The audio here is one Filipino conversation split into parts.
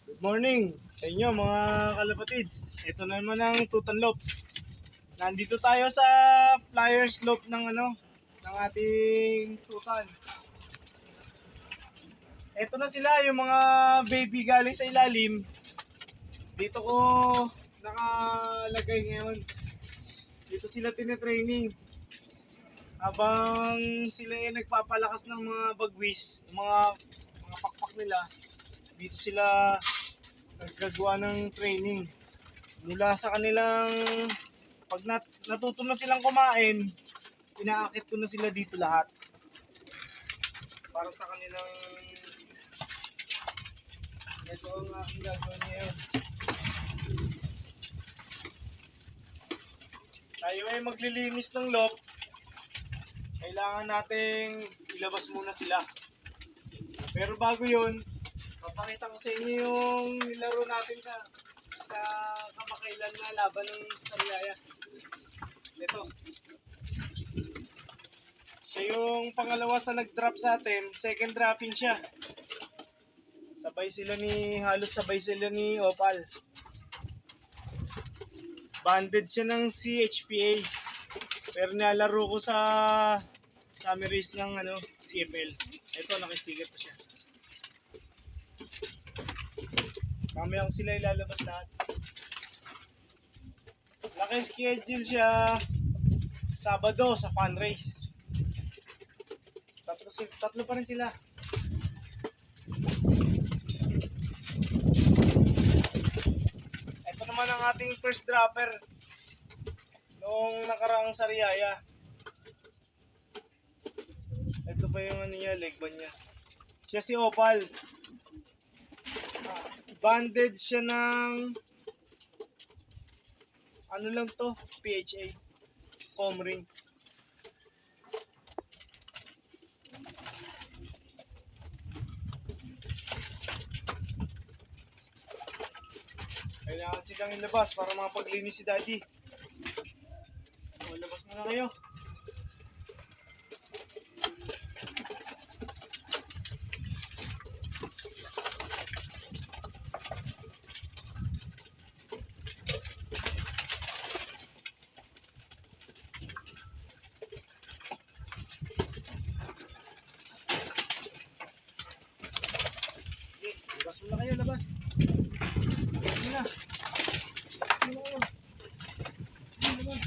Good morning sa inyo mga kalapatids. Ito na naman ang tutanlop. Nandito tayo sa flyer slope ng ating tutan. Ito na sila yung mga baby galing sa ilalim. Dito ko nakalagay ngayon. Dito sila tinitraining. Habang sila ay nagpapalakas ng mga bagwis, mga pakpak nila, dito sila naggagawa ng training. Mula sa kanilang, pag natuto na silang kumain, inaakit ko na sila dito lahat. Para sa kanilang, ito ang aking gagawin ngayon. Tayo ay maglilinis ng loob. Kailangan nating ilabas muna sila. Pero bago yun, papakita ko sa inyo yung nilaro natin sa kamakailan na laban ng Sariaya. Ito. Siya yung pangalawa sa nag-drop sa atin. Second dropping siya. Halos sabay sila ni Opal. Banded siya ng CHPA. Pero nilalaro ko sa summer race ng CFL. Ito, naka-sticker pa siya. Mamaya ko sila ilalabas lahat. Naka-schedule siya Sabado sa fun race. Tatlo pa rin sila. Ito naman ang ating first dropper noong nakaraang Sariaya. Ito pa yung leg band niya. Siya si Opal. Banded siya ng PHA foam ring. Kailangan silang ilabas para makapaglinis si Daddy. Labas muna kayo. Labas muna kayo, labas. Labas muna. Labas muna kayo. Labas.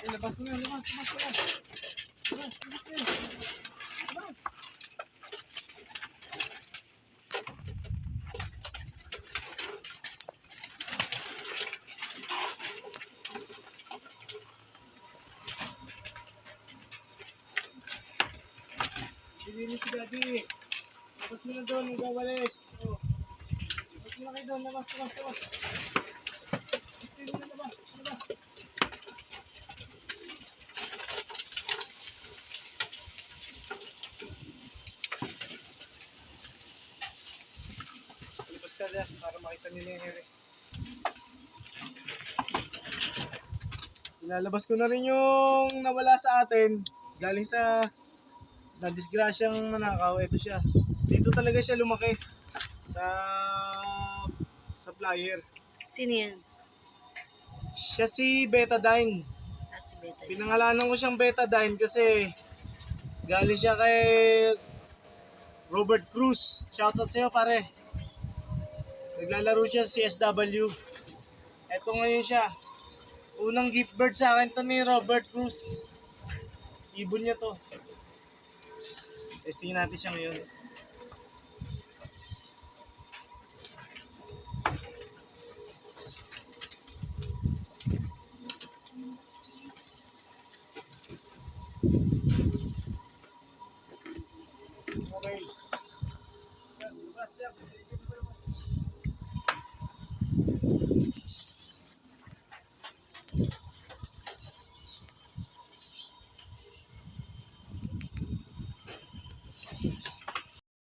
Labas muna, labas. Labas. Dilinis si Daddy. Labas mo na doon, magawalis. Labas mo na kayo doon, labas. Labas kayo na, labas. Labas ka dyan, para makita nila yung heri. Ilalabas ko na rin yung nawala sa atin. Galing sa na-disgrasyang manakaw. Ito siya. Dito talaga siya lumaki. Sa flyer. Sino yan? Siya si Betadine. Si Betadine. Pinangalanan ko siyang Betadine kasi galing siya kay Robert Cruz. Shoutout sa'yo pare. Naglalaro siya sa CSW. Ito ngayon siya. Unang gift bird sa akin to ni Robert Cruz. Ibon niya to. Testingin natin siya ngayon. Okay. Labas.